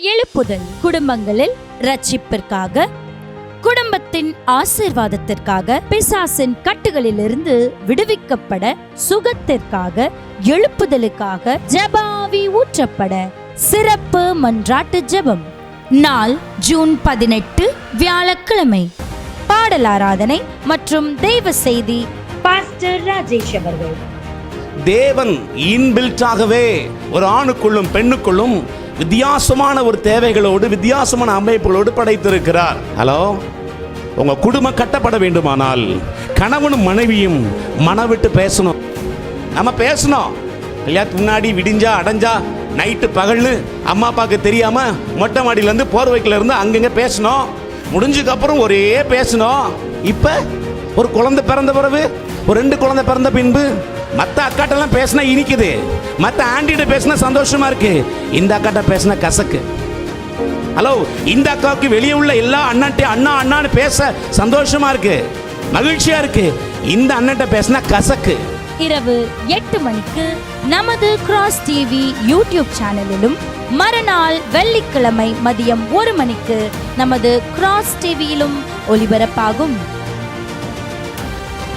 எழுப்புதல், குடும்பங்களில் ரட்சிப்பிற்காக, குடும்பத்தின் ஆசீர்வாதத்திற்காக, பிசாசின் கட்டுகளிலிருந்து விடுவிக்கப்பட, சுகத்திற்காக, எழுப்புதலுக்காக, ஜெபாவி ஊற்றப்பட சிறப்பு மன்றாட்டு ஜெபம். நாள் ஜூன் 18, வியாழக்கிழமை. பாடல் ஆராதனை மற்றும் தெய்வ செய்தி பாஸ்டர் ராஜேஷ் அவர்கள். தேவன் இன்பில்ட்டாகவே ஒரு ஆணுக்குள்ளும் பெண்ணுக்குள்ளும் வித்தியாசமான ஒரு தேவைகளோடு வித்தியாசமான அமைப்புகளோடு படைத்திருக்கிறார். ஹலோ, உங்க குடும்பம் கட்டப்பட வேண்டுமானால் கணவனும் மனைவியும் மனவிட்டு பேசணும். நம்ம பேசணும். கல்யாணத்துக்கு முன்னாடி விடிஞ்சா அடைஞ்சா நைட்டு பகல்னு அம்மா அப்பாவுக்கு தெரியாம மொட்டை மாடியிலேருந்து போர்வைக்கில இருந்து அங்கங்க பேசணும். முடிஞ்சதுக்கு அப்புறம் ஒரே பேசணும். இப்ப ஒரு குழந்தை பிறந்த பிறகு, ஒரு 2 குழந்தை பிறந்த பின்பு மற்ற அக்காட்டெல்லாம் பேசினா இனிக்குது, மற்ற ஆண்டிகிட்ட பேசினா சந்தோஷமா இருக்கு, இந்த அக்காட்ட பேசினா கசக்கு. ஹலோ, இந்த அக்காவுக்கு வெளியே உள்ள எல்லா அண்ணாட்டே அண்ணா அண்ணான்னு பேச சந்தோஷமா இருக்கு, மகிழ்ச்சியா இருக்கு, இந்த அண்ணன்ட்ட பேசினா கசக்கு. இரவு 8 மணிக்கு நமது கிராஸ் டிவி யூடியூப் சேனலிலும், மறுநாள் வெள்ளிக்கிழமை மதியம் 1 மணிக்கு நமது கிராஸ் டிவியிலும் ஒளிபரப்பாகும்.